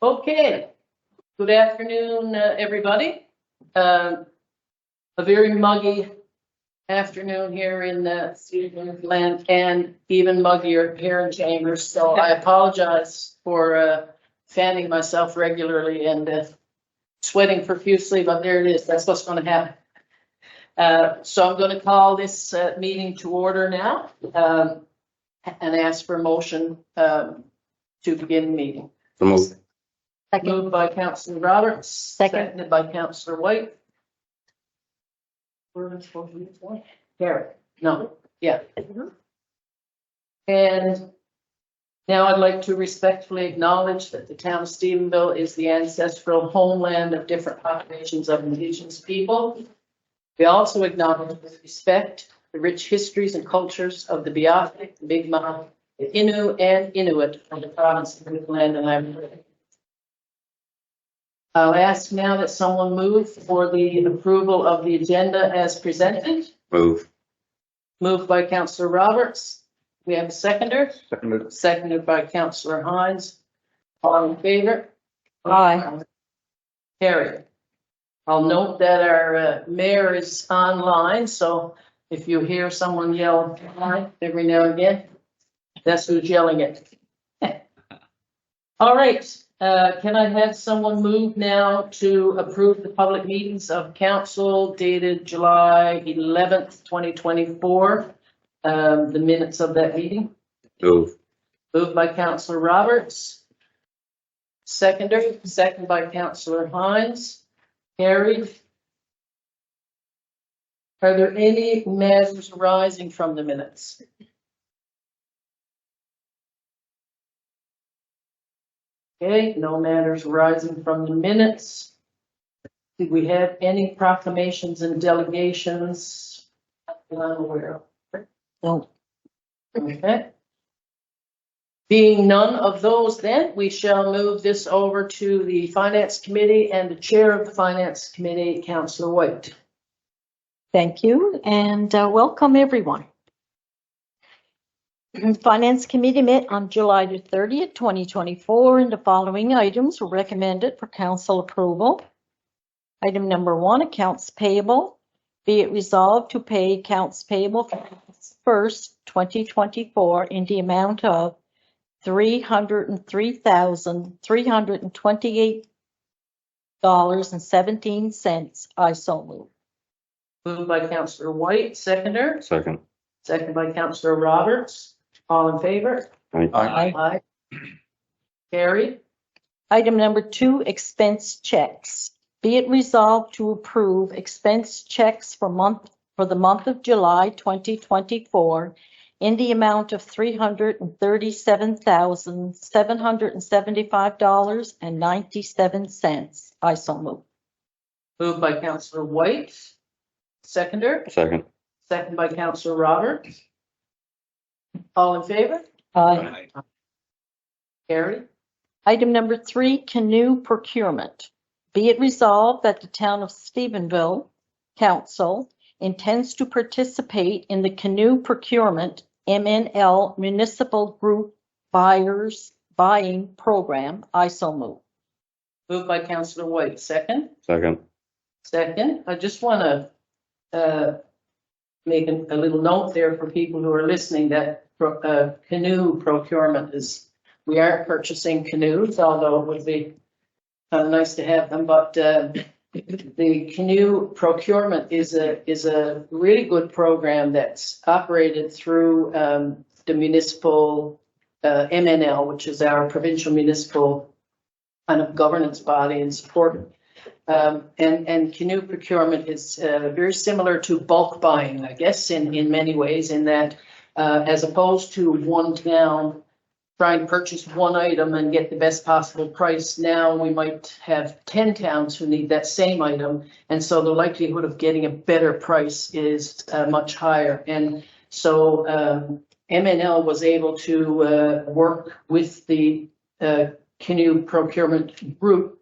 Okay, good afternoon, everybody. A very muggy afternoon here in STEPHENVILLE and even muggier here in Chambers. So I apologize for fanning myself regularly and sweating profusely, but there it is. That's what's going to happen. So I'm going to call this meeting to order now and ask for a motion to begin the meeting. Second. Moved by Councillor Roberts. Seconded by Councillor White. We're supposed to use one. Carrie. No. Yeah. And now I'd like to respectfully acknowledge that the town of Stephenville is the ancestral homeland of different populations of Indigenous people. We also acknowledge with respect the rich histories and cultures of the Beothuk, the Mi'kmaq, the Innu and Inuit of the province of Newfoundland and Labrador. I'll ask now that someone move for the approval of the agenda as presented. Move. Moved by Councillor Roberts. We have a seconder. Seconded. Seconded by Councillor Hines. All in favor? Aye. Carried. I'll note that our mayor is online, so if you hear someone yell "Aye" every now and again, that's who's yelling it. All right. Can I have someone move now to approve the public meetings of council dated July 11th, 2024, the minutes of that meeting? Move. Moved by Councillor Roberts. Second by Councillor Hines. Carried. Are there any matters arising from the minutes? Okay, no matters arising from the minutes. Did we have any proclamations and delegations that I'm aware of? No. Okay. Being none of those, then we shall move this over to the Finance Committee and the Chair of the Finance Committee, Councillor White. Thank you and welcome everyone. The Finance Committee met on July the 30th, 2024, and the following items were recommended for council approval. Item number 1, accounts payable. Be it resolved to pay accounts payable for August 1st, 2024 in the amount of $303,328.17. I so move. Moved by Councillor White, seconder. Second. Second by Councillor Roberts. All in favor? Aye. Aye. Carried. Item number 2, expense checks. Be it resolved to approve expense checks for the month of July 2024 in the amount of $337,775.97. I so move. Moved by Councillor White. Seconder. Second. Second by Councillor Roberts. All in favor? Aye. Carried. Item number 3, canoe procurement. Be it resolved that the town of Stephenville Council intends to participate in the canoe procurement MNL Municipal Group Buying Program. I so move. Moved by Councillor White. Second. Second. Second. I just want to make a little note there for people who are listening that canoe procurement is, we aren't purchasing canoes, although it would be nice to have them, but the canoe procurement is a really good program that's operated through the municipal MNL, which is our provincial municipal kind of governance body and support. And canoe procurement is very similar to bulk buying, I guess, in many ways, in that as opposed to one town try and purchase one item and get the best possible price. Now we might have 10 towns who need that same item. And so the likelihood of getting a better price is much higher. And so MNL was able to work with the canoe procurement group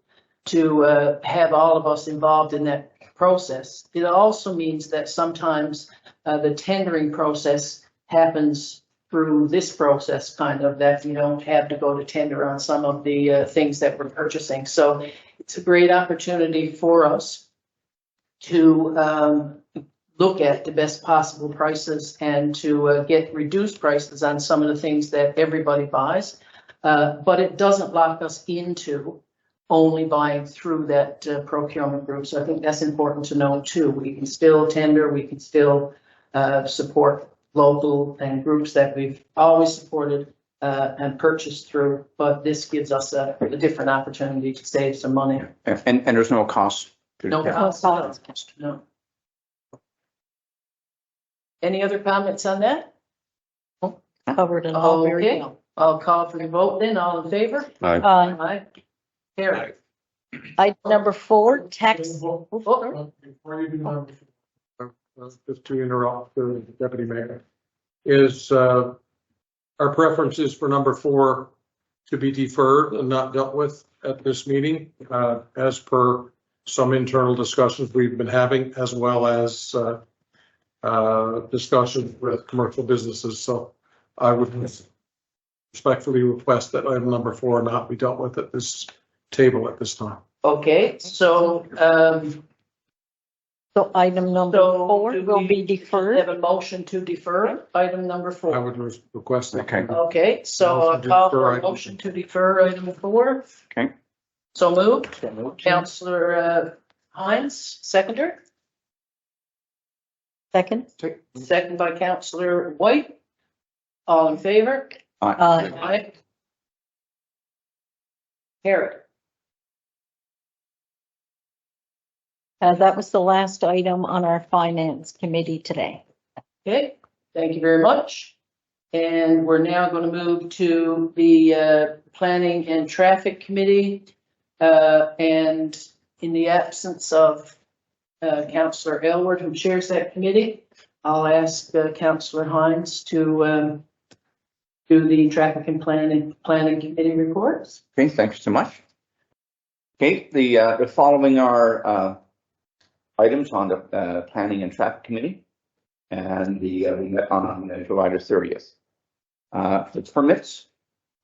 to have all of us involved in that process. It also means that sometimes the tendering process happens through this process, kind of, that you don't have to go to tender on some of the things that we're purchasing. So it's a great opportunity for us to look at the best possible prices and to get reduced prices on some of the things that everybody buys. But it doesn't lock us into only buying through that procurement group. So I think that's important to know too. We can still tender, we can still support local and groups that we've always supported and purchased through, but this gives us a different opportunity to save some money. And there's no cost. No cost. No. Any other comments on that? Covered in all very Okay, well. I'll call for the vote then. All in favor? Aye. Aye. Carry. Item number 4, tax. Oh, Before you do number four, just to interrupt the deputy mayor, is our preference is for number 4 to be deferred and not dealt with at this meeting, as per some internal discussions we've been having, as well as discussions with commercial businesses. So I would respectfully request that item number 4 not be dealt with at this table at this time. okay, so, So item number So 4 do will we be deferred. have a motion to defer item number I 4. would request that. Okay. Okay, so I'll Motion to call defer for a item. motion to defer item 4. Okay. So moved. Councillor Hines, seconder. Second. Second by Councillor White. All in favor? Aye. Aye. Carried. That was the last item on our finance committee today. Okay, thank you very much. And we're now going to move to the Planning and Traffic Committee. And in the absence of Councillor Aylward, who chairs that committee, I'll ask Councillor Hines to do the Traffic and Planning Committee reports. Okay, thank you so much. Okay, the following are items on the Planning and Traffic Committee, and we met on July the 30th. The permits,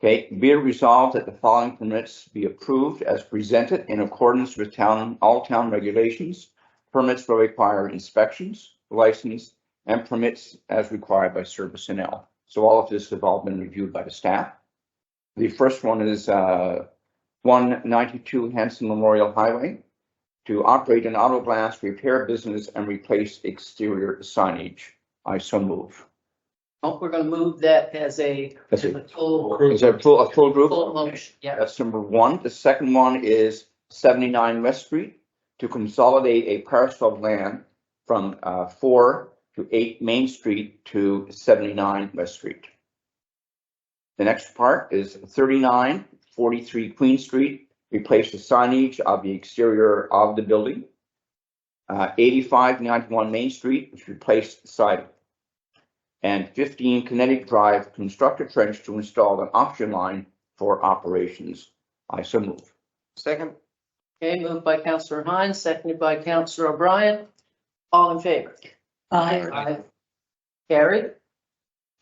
okay, be it resolved that the following permits be approved as presented in accordance with all town regulations. Permits will require inspections, license, and permits as required by Service NL. So all of this have all been reviewed by the staff. The first one is 192 Hanson Memorial Highway to operate an auto glass repair business and replace exterior signage. I so move. Oh, we're going to move that as a That's to it. the full Is there a full group? motion. Yeah. That's number 1. The second one is 79 West Street to consolidate a parcel of land from 4 to 8 Main Street to 79 West Street. The next part is 3943 Queen Street, replace the signage of the exterior of the building. 8591 Main Street, which replaced the siding. And 15 Kinetic Drive, construct a trench to install an oxygen line for operations. I so move. Second. Okay, moved by Councillor Hines, seconded by Councillor O'Brien. All in favor? Aye. Carried.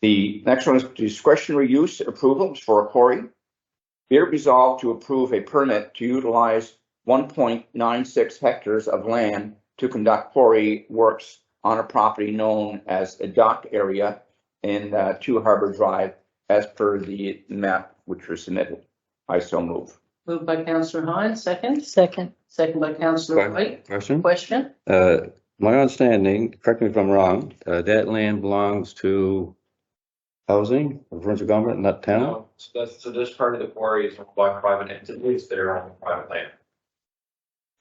The next one is discretionary use approvals for a quarry. Be it resolved to approve a permit to utilize 1.96 hectares of land to conduct quarry works on a property known as a dock area in 2 Harbor Drive, as per the map which was submitted. I so move. Moved by Councillor Hines, second. Second. Second by Councillor White. Question. Question? My understanding, correct me if I'm wrong, that land belongs to housing, or provincial government, not town? No, so this part of the quarry is owned by private entities that are on private land.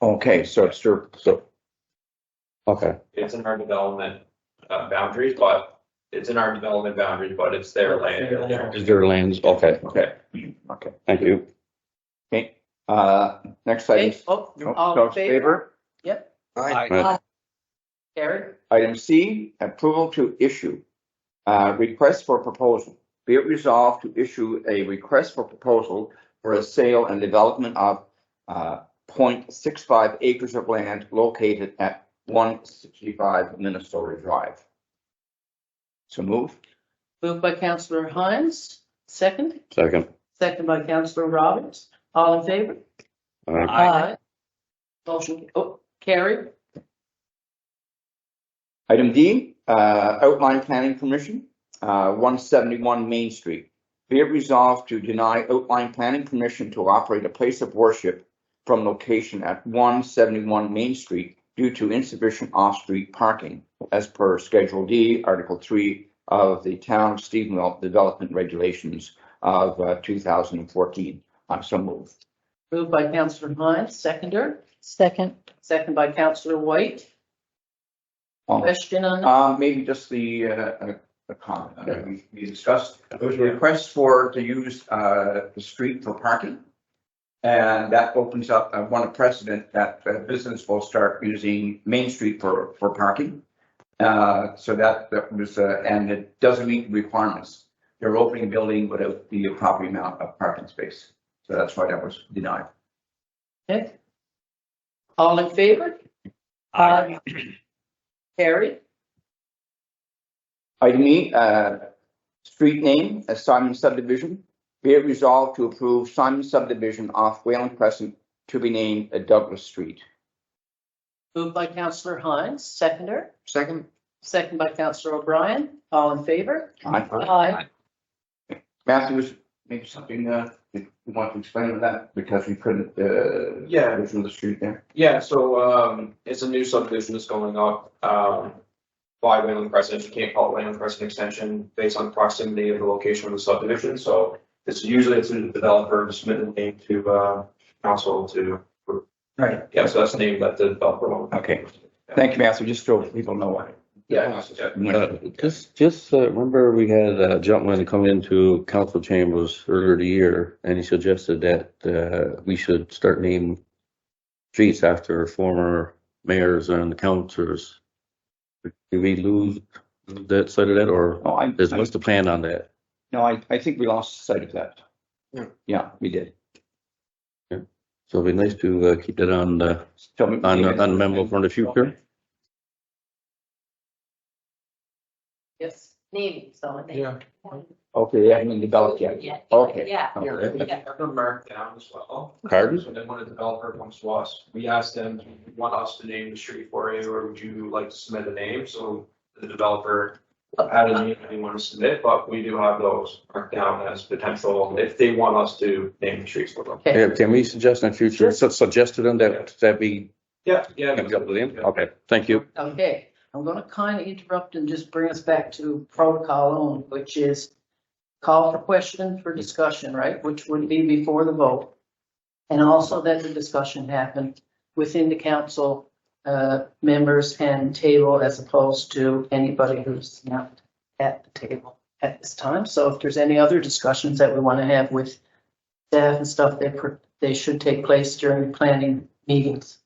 Okay, so it's Okay, It's in our development boundaries, but it's their land. is there lands? Okay, okay. thank you. Okay. Next item. Okay, all in favor? Yep, Right. carried. Item C, approval to issue request for proposal. Be it resolved to issue a request for proposal for a sale and development of 0.65 acres of land located at 165 Minnesota Drive. So move. Moved by Councillor Hines, second. Second. Second by Councillor Roberts. All in favor? Aye. Motion, carried. Item D, outline planning permission, 171 Main Street. Be it resolved to deny outline planning permission to operate a place of worship from location at 171 Main Street due to insufficient off-street parking as per Schedule D, Article 3 of the Town of Stephenville Development Regulations of 2014. I so move. Moved by Councillor Hines, seconder. Second. Second by Councillor White. Question on that? Maybe just a comment we discussed. There was a request to use the street for parking. And that opens up one precedent that business will start using Main Street for parking. So that was, and it doesn't meet the requirements. They're opening a building without the appropriate amount of parking space. So that's why that was denied. Okay. All in favor? Aye. Carried. Item E, street name, Simon Subdivision. Be it resolved to approve Simon Subdivision off Wayland Crescent to be named Douglas Street. Moved by Councillor Hines, seconder. Second. Second by Councillor O'Brien. All in favor? Aye. Matthew, maybe something you want to explain on that because we couldn't Yeah. original the street there. Yeah, so it's a new subdivision that's going up by Wayland Crescent. You can't call it Wayland Crescent Extension based on proximity of the location of the subdivision. So it's usually a developer to submit a name to council to. Right. Yeah, so that's the name that the developer will. Okay. Thank you, Matthew. Just so people know why. Yeah. Just remember we had a gentleman come into council chambers earlier the year, and he suggested that we should start naming streets after former mayors and councilors. Did we lose that side of that, or Oh, what's the plan on that? No, I think we lost sight of that. Yeah, we did. So it'd be nice to keep that on the memo for the future. Yes. Name, so. Yeah. Okay, they haven't been developed yet. Okay. Yeah. Okay. Have them marked down as well. Pardon? So then when a developer comes to us, we ask them, do you want us to name the street for you, or would you like to submit a name? So the developer add a name they want to submit, but we do have those marked down as potential if they want us to name the streets for them. Okay. Yeah, can we suggest in the future, suggest to them that we Yeah. can be up with them? Okay, thank you. Okay. I'm going to kind of interrupt and just bring us back to protocol only, which is call for question for discussion, right? Which would be before the vote. And also that the discussion happen within the council members and table as opposed to anybody who's not at the table at this time. So if there's any other discussions that we want to have with staff and stuff, they should take place during planning meetings.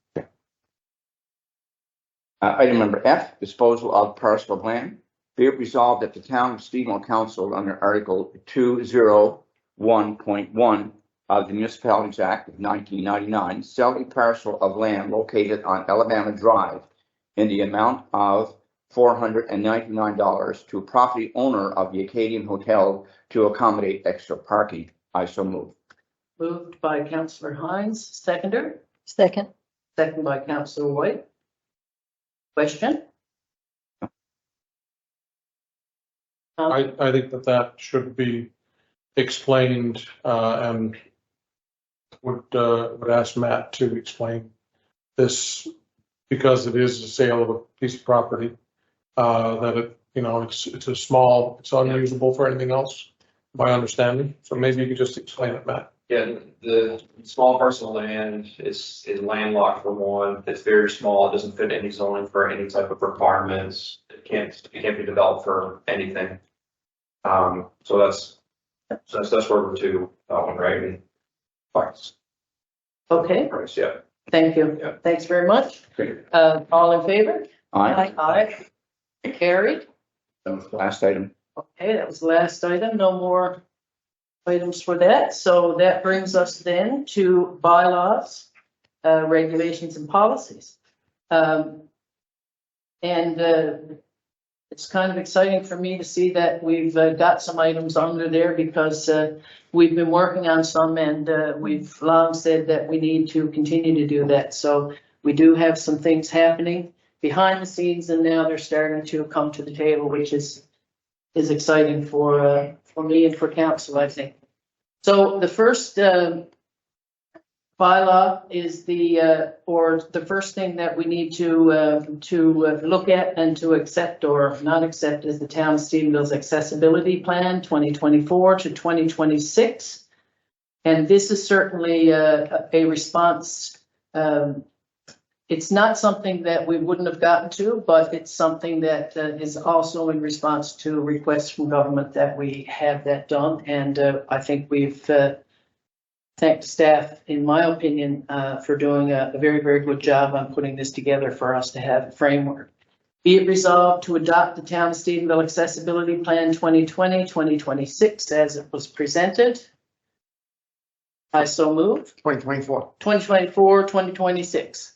Item number F, disposal of parcel of land. Be it resolved that the Town of Stephenville Council under Article 201.1 of the Municipalities Act of 1999 sell a parcel of land located on Alabama Drive in the amount of $499 to a property owner of the Acadian Hotel to accommodate extra parking. I so move. Moved by Councillor Hines, seconder. Second. Second by Councillor White. Question? I think that should be explained, and would ask Matt to explain this because it is a sale of a piece of property. That it, it's a small, it's unusable for anything else, my understanding. So maybe you could just explain it, Matt. Yeah, the small parcel of land is landlocked for one. It's very small. It doesn't fit any zoning for any type of requirements. It can't be developed for anything. So that's where we're to that one, right? And price. Okay, Price, yeah. thank you. Yeah. Thanks very much. Okay. All in favor? Aye. Aye. Carried. That was the last item. Okay, that was the last item. No more items for that. So that brings us then to bylaws, regulations and policies. And the it's kind of exciting for me to see that we've got some items under there because we've been working on some and we've long said that we need to continue to do that. So we do have some things happening behind the scenes and now they're starting to come to the table, which is exciting for me and for council, I think. So the first bylaw is the first thing that we need to look at and to accept or not accept is the Town of Stephenville's Accessibility Plan 2024 to 2026. And this is certainly a response. It's not something that we wouldn't have gotten to, but it's something that is also in response to requests from government that we have that done. And I think we've thanked staff, in my opinion, for doing a very, very good job on putting this together for us to have a framework. Be it resolved to adopt the Town of Stephenville Accessibility Plan 2020-2026 as it was presented. I so move. 2024. 2024, 2026.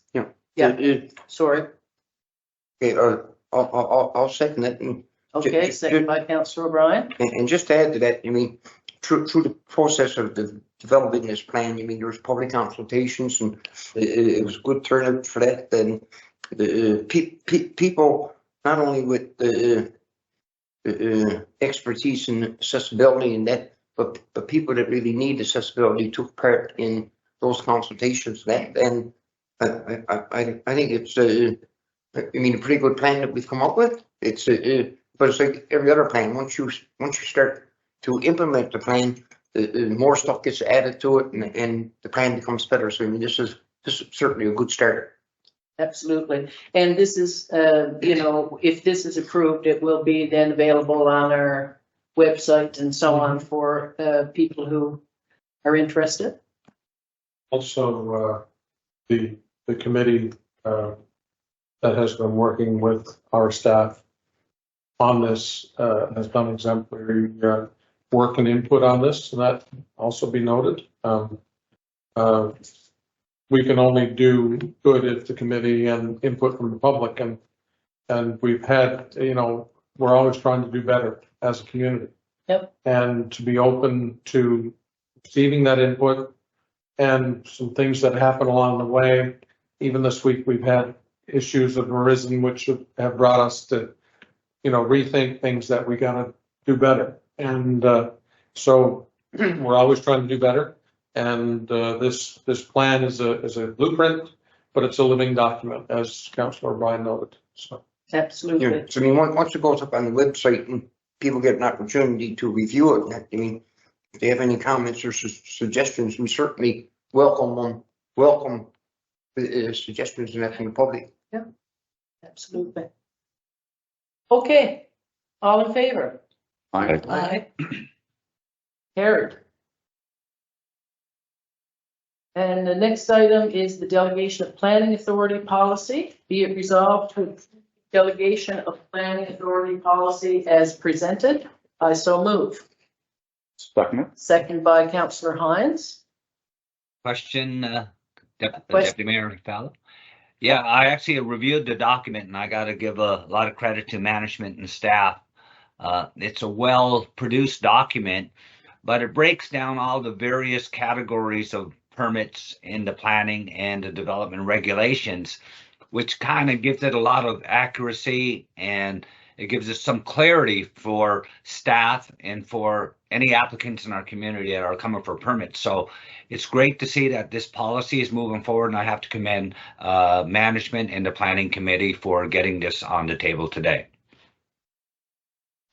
Yeah, sorry. Okay, I'll second it. And Okay, second by Councillor O'Brien. and just to add to that, I mean, through the process of developing this plan, I mean, there was public consultations and it was a good turnout for that. And the people, not only with the expertise in accessibility and that, but people that really need accessibility took part in those consultations. And I think it's a pretty good plan that we've come up with. It's but it's like every other plan. Once you start to implement the plan, more stuff gets added to it, and the plan becomes better. So I mean, this is certainly a good start. Absolutely, and this is if this is approved, it will be then available on our website and so on for people who are interested. Also, the committee that has been working with our staff on this has done exemplary work and input on this, and that also be noted. We can only do good if the committee and input from the public, and we've had, we're always trying to do better as a community. Yep. And to be open to receiving that input and some things that happen along the way. Even this week, we've had issues that have arisen which have brought us to, rethink things that we got to do better. And so we're always trying to do better. And this plan is a blueprint, but it's a living document, as Councillor O'Brien noted. So Absolutely. Yeah. So I mean, once it goes up on the website and people get an opportunity to review it, I mean, if they have any comments or suggestions, we certainly welcome them. Welcome the suggestions and that from the public. Yeah, absolutely. Okay, all in favor? Aye. Carried. And the next item is the delegation of planning authority policy. Be it resolved to delegation of planning authority policy as presented. I so move. Second by Councillor Hines. Question, Deputy Mayor Fowler. Yeah, I actually reviewed the document and I got to give a lot of credit to management and staff. It's a well-produced document, but it breaks down all the various categories of permits in the planning and the development regulations, which kind of gives it a lot of accuracy, and it gives us some clarity for staff and for any applicants in our community that are coming for permits. So it's great to see that this policy is moving forward, and I have to commend management and the planning committee for getting this on the table today.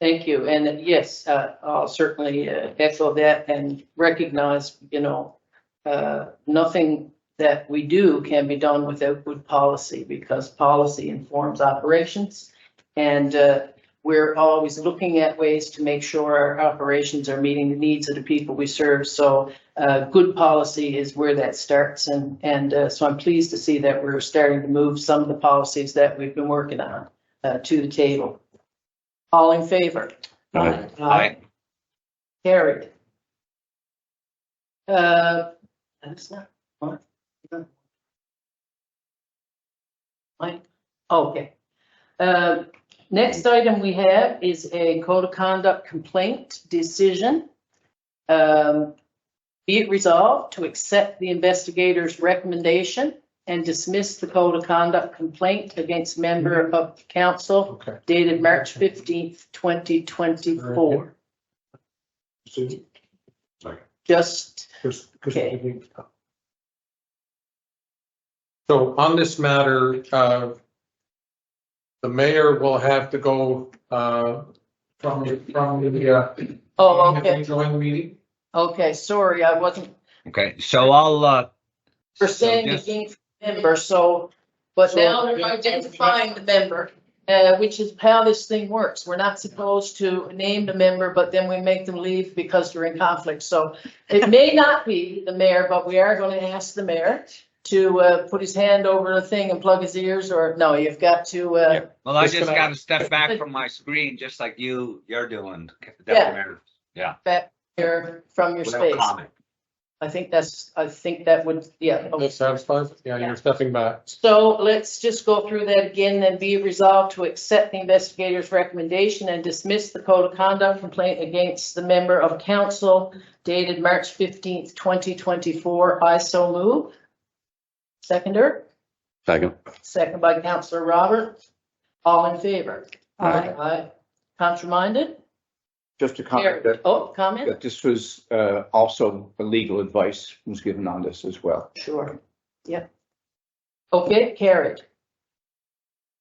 Thank you. And yes, I'll certainly echo that and recognize, nothing that we do can be done without good policy, because policy informs operations. And we're always looking at ways to make sure our operations are meeting the needs of the people we serve. So good policy is where that starts. And so I'm pleased to see that we're starting to move some of the policies that we've been working on to the table. All in favor? Aye. Aye. Carried. That's not what? Okay. Next item we have is a code of conduct complaint decision. Be it resolved to accept the investigator's recommendation and dismiss the code of conduct complaint against member of council Okay. dated March 15th, 2024. Just, Okay. So on this matter, the mayor will have to go, from the, oh, okay, join the meeting. okay, sorry, I wasn't Okay, so I'll, for so saying just- against member, so, but now they're identifying the member, which is how this thing works. We're not supposed to name the member, but then we make them leave because they're in conflict. So it may not be the mayor, but we are going to ask the mayor to put his hand over the thing and plug his ears, or no, you've got to, well, I just disconnect. got to step back from my screen, just like you're doing. Yeah. Deputy Mayor. back here from your Without space. comment. I think that would, yeah. okay. That satisfies? Yeah, Yeah. you're stepping back. So let's just go through that again, then be resolved to accept the investigator's recommendation and dismiss the code of conduct complaint against the member of council dated March 15th, 2024. I so move. Seconder, Second. second by Councillor Robert. All in favor? Aye. Aye. Contraminded? Just to comment Carried. that, Oh, comment? that this was also a legal advice was given on this as well. Sure. Yep. Okay, carried.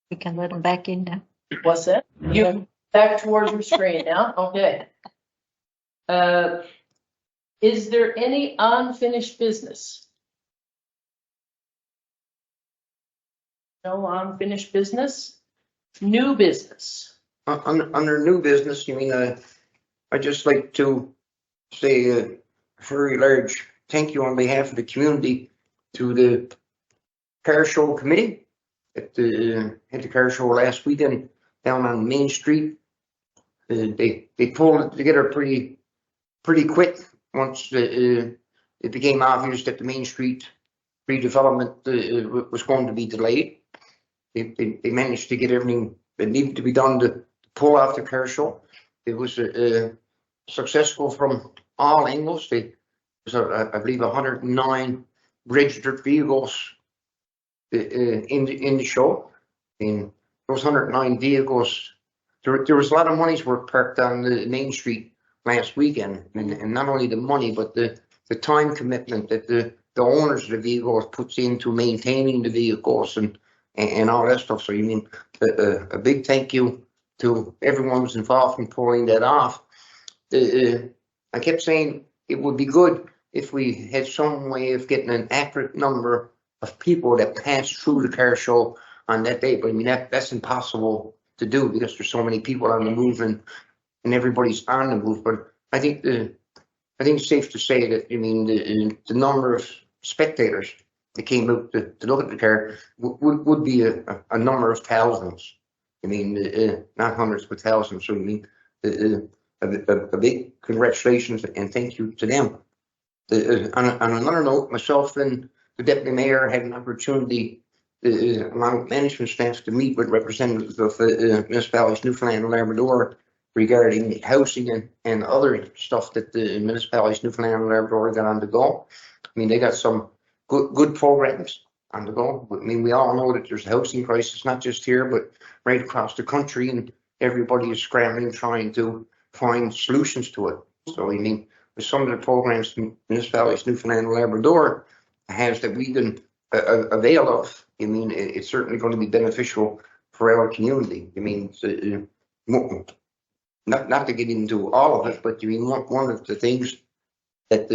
We can let them back in now. What's that? You back towards your screen now, okay. Is there any unfinished business? No unfinished business? New business? Under new business, you mean, I'd just like to say a very large thank you on behalf of the community to the car show committee at the car show last weekend down on Main Street. They pulled it together pretty quick once it became obvious that the Main Street redevelopment was going to be delayed. They managed to get everything that needed to be done to pull off the car show. It was successful from all angles. There was, I believe, 109 registered vehicles in the show. In those 109 vehicles, there was a lot of monies were parked on the Main Street last weekend, and not only the money, but the time commitment that the owners of the vehicles puts into maintaining the vehicles and all that stuff. So you mean a big thank you to everyone who's involved in pulling that off. I kept saying it would be good if we had some way of getting an accurate number of people that passed through the car show on that day. But I mean, that's impossible to do because there's so many people on the move and everybody's on the move. But I think it's safe to say that, I mean, the number of spectators that came out to look at the car would be a number of thousands. I mean, not hundreds, but thousands. So I mean, a big congratulations and thank you to them. On another note, myself and the deputy mayor had an opportunity, along with management staff, to meet with representatives of municipalities Newfoundland and Labrador regarding housing and other stuff that the municipalities Newfoundland and Labrador got on the go. I mean, they got some good programs on the go. I mean, we all know that there's a housing crisis, not just here, but right across the country, and everybody is scrambling, trying to find solutions to it. So, I mean, with some of the programs municipalities Newfoundland and Labrador has that we can avail of, I mean, it's certainly going to be beneficial for our community. I mean, not to get into all of it, but I mean, one of the things that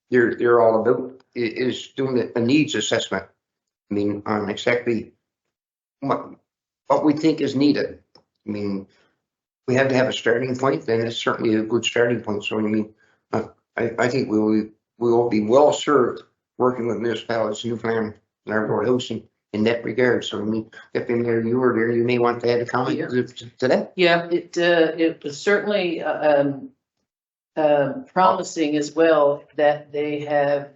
they're all about is doing a needs assessment. I mean, on exactly what we think is needed. I mean, we have to have a starting point, and it's certainly a good starting point. So I mean, I think we will be well served working with municipalities, Newfoundland, Labrador housing in that regard. So I mean, Deputy Mayor, you were there. You may want to add a comment to that. Yeah, it was certainly promising as well that they have,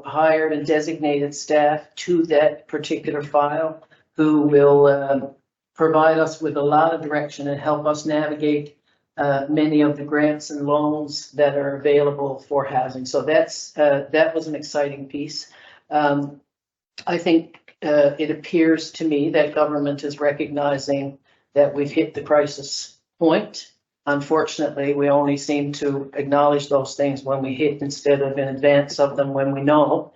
hired and designated staff to that particular file who will provide us with a lot of direction and help us navigate many of the grants and loans that are available for housing. So that was an exciting piece. I think it appears to me that government is recognizing that we've hit the crisis point. Unfortunately, we only seem to acknowledge those things when we hit instead of in advance of them when we know.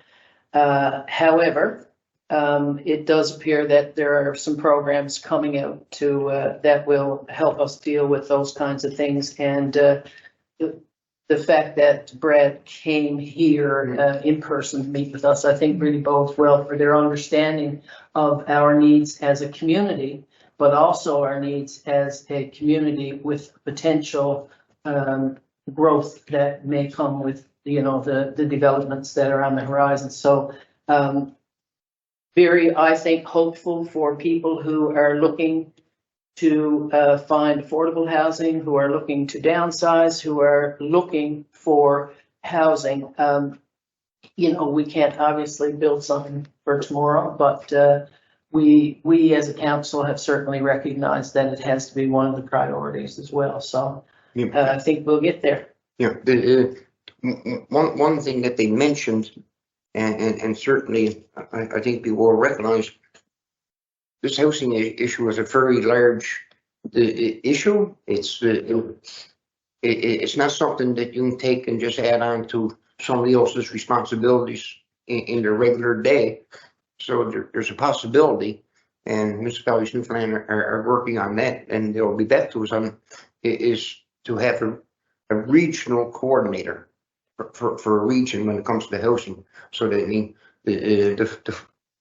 However, it does appear that there are some programs coming out to that will help us deal with those kinds of things. And the fact that Brad came here in person to meet with us, I think really bodes well for their understanding of our needs as a community, but also our needs as a community with potential growth that may come with, the developments that are on the horizon. So very, I think, hopeful for people who are looking to find affordable housing, who are looking to downsize, who are looking for housing. We can't obviously build something for tomorrow, but we as a council have certainly recognized that it has to be one of the priorities as well. So I think we'll get there. Yeah, one thing that they mentioned, and certainly I think people will recognize, this housing issue is a very large issue. It's not something that you can take and just add on to somebody else's responsibilities in their regular day. So there's a possibility, and municipalities Newfoundland are working on that, and they'll be back to us on is to have a regional coordinator for a region when it comes to housing. So that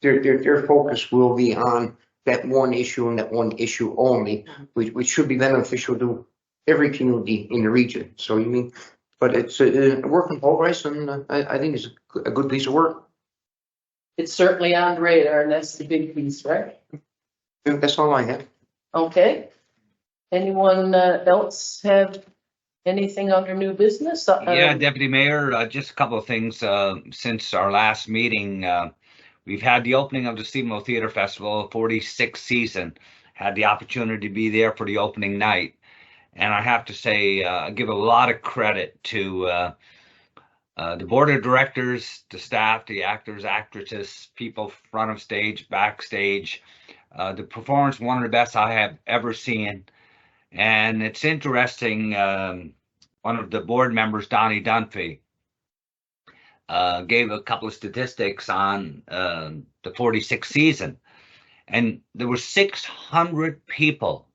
their focus will be on that one issue and that one issue only, which should be beneficial to every community in the region. So but it's a work in progress, and I think it's a good piece of work. It's certainly on the radar, and that's the big piece, right? Yeah, that's all I have. Okay. Anyone else have anything under new business? Yeah, Deputy Mayor, just a couple of things since our last meeting. We've had the opening of the Stephenville Theater Festival, 46th season. Had the opportunity to be there for the opening night. And I have to say, I give a lot of credit to the board of directors, the staff, the actors, actresses, people front of stage, backstage. The performance, one of the best I have ever seen. And it's interesting, one of the board members, Donnie Dunphy, gave a couple of statistics on the 46th season. And there were 600 people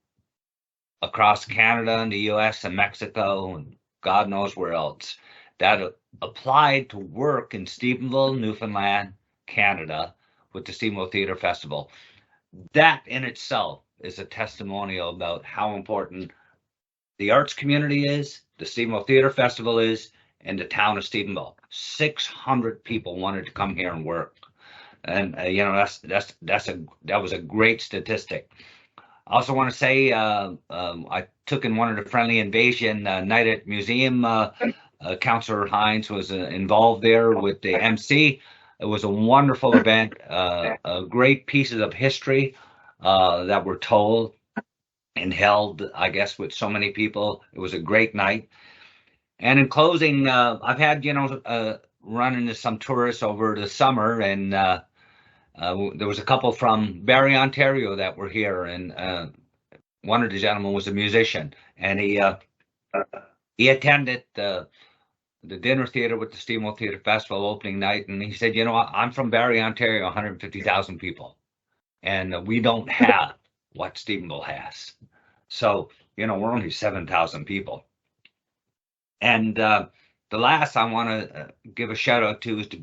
across Canada and the US and Mexico and God knows where else that applied to work in Stephenville, Newfoundland, Canada with the Stephenville Theater Festival. That in itself is a testimonial about how important the arts community is, the Stephenville Theater Festival is, and the town of Stephenville. 600 people wanted to come here and work. And that was a great statistic. I also want to say I took in one of the Friendly Invasion night at museum. Councillor Hines was involved there with the MC. It was a wonderful event, great pieces of history that were told and held, I guess, with so many people. It was a great night. And in closing, I've had, run into some tourists over the summer, and there was a couple from Barrie, Ontario that were here, and one of the gentlemen was a musician, and he attended the dinner theater with the Stephenville Theater Festival opening night, and he said, I'm from Barrie, Ontario, 150,000 people, and we don't have what Stephenville has. So, we're only 7,000 people. And the last I want to give a shout out to is the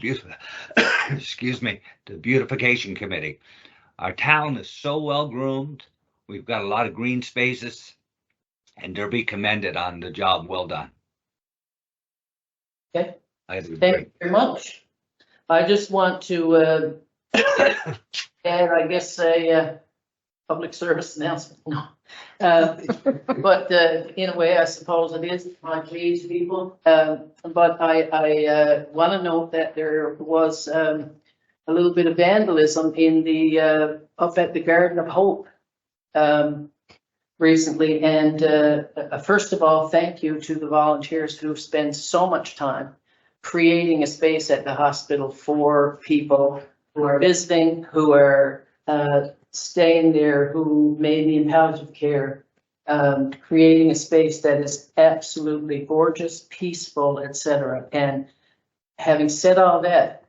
the beautification committee. Our town is so well groomed. We've got a lot of green spaces, and they'll be commended on the job well done. Okay. Thank you very much. I just want to add, I guess, a public service announcement. No. But in a way, I suppose it is my please people. But I want to note that there was a little bit of vandalism in the up at the Garden of Hope recently. And first of all, thank you to the volunteers who spend so much time creating a space at the hospital for people who are visiting, who are staying there, who may be in palliative care, creating a space that is absolutely gorgeous, peaceful, etc. And having said all that,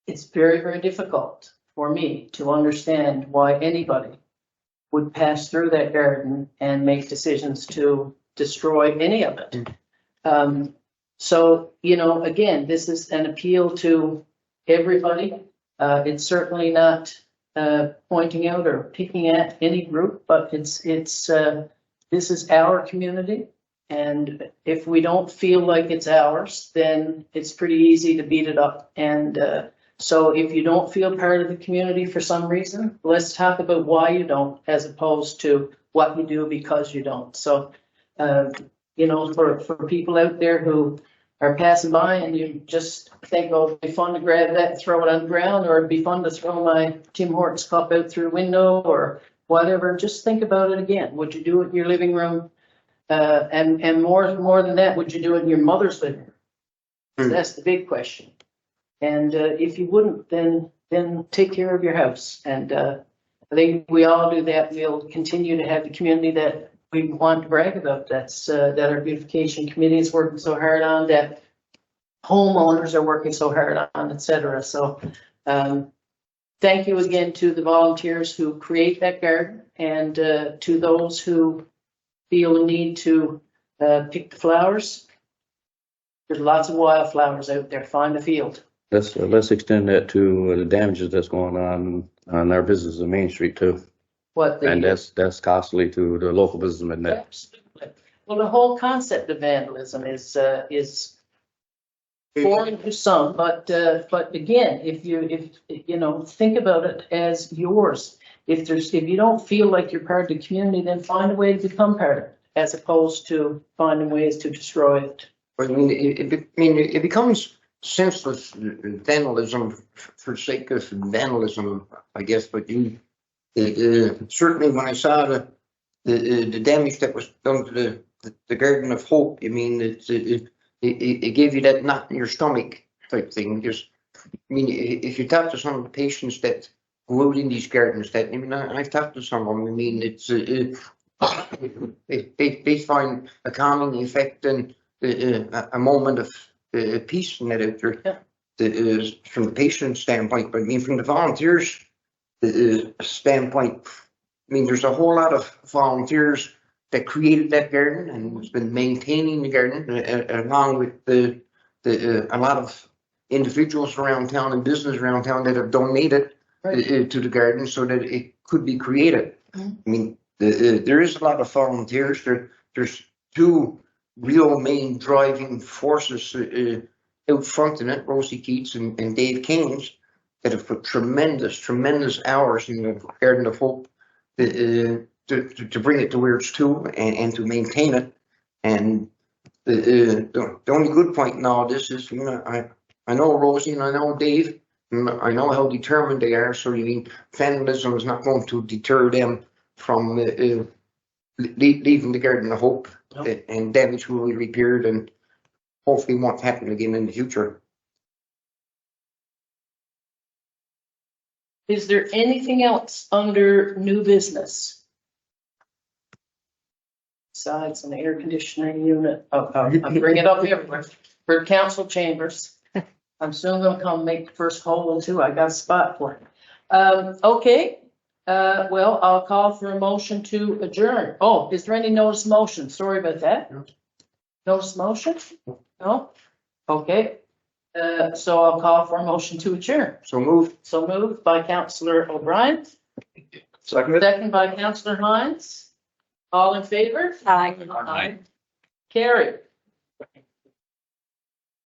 it's very, very difficult for me to understand why anybody would pass through that garden and make decisions to destroy any of it. So, you know, again, this is an appeal to everybody. It's certainly not pointing out or picking at any group, but this is our community. And if we don't feel like it's ours, then it's pretty easy to beat it up. And so if you don't feel part of the community for some reason, let's talk about why you don't, as opposed to what you do because you don't. So, you know, for people out there who are passing by and you just think, oh, it'd be fun to grab that and throw it on the ground, or it'd be fun to throw my Tim Hortons cup out through the window or whatever, just think about it again. Would you do it in your living room? And more than that, would you do it in your mother's living room? So that's the big question. And if you wouldn't, then take care of your house. And I think we all do that. We'll continue to have the community that we want to brag about. That's that our beautification committee is working so hard on, that homeowners are working so hard on, etc. So thank you again to the volunteers who create that garden, and to those who feel the need to pick the flowers. There's lots of wildflowers out there. Find a field. Let's extend that to the damages that's going on our business on Main Street too. And that's costly to the local businessmen. Absolutely. Well, the whole concept of vandalism is foreign to some, but again, if you know, think about it as yours. If you don't feel like you're part of the community, then find a way to become part of it, as opposed to finding ways to destroy it. I mean, it becomes senseless vandalism for sake of vandalism, I guess. But certainly when I saw the damage that was done to the Garden of Hope, I mean, it gave you that knot in your stomach type thing. Just, I mean, if you talk to some of the patients that go out in these gardens, that, I mean, I've talked to some of them. I mean, it's they find a calming effect and a moment of peace in that out there. From the patient standpoint, but I mean, from the volunteers standpoint, I mean, there's a whole lot of volunteers that created that garden and has been maintaining the garden, along with a lot of individuals around town and business around town that have donated to the garden so that it could be created. I mean, there is a lot of volunteers. There's two real main driving forces out front in it, Rosie Keats and Dave Keynes, that have put tremendous hours in the Garden of Hope to bring it to where it's to and to maintain it. And the only good point in all this is, you know, I know Rosie and I know Dave, and I know how determined they are. So you mean vandalism is not going to deter them from leaving the Garden of Hope. Nope. And damage will be repaired and hopefully won't happen again in the future. Is there anything else under new business? Besides an air conditioning unit, I bring it up everywhere for council chambers. I'm soon gonna come make the first hole too. I got a spot for it. Okay. Well, I'll call for a motion to adjourn. Oh, is there any notice motion? Sorry about that. No. Notice motion? No? Okay. So I'll call for a motion to adjourn. So moved. So moved by Councillor O'Brien. Second by Councillor Hines. All in favor? Aye. Aye. Carried.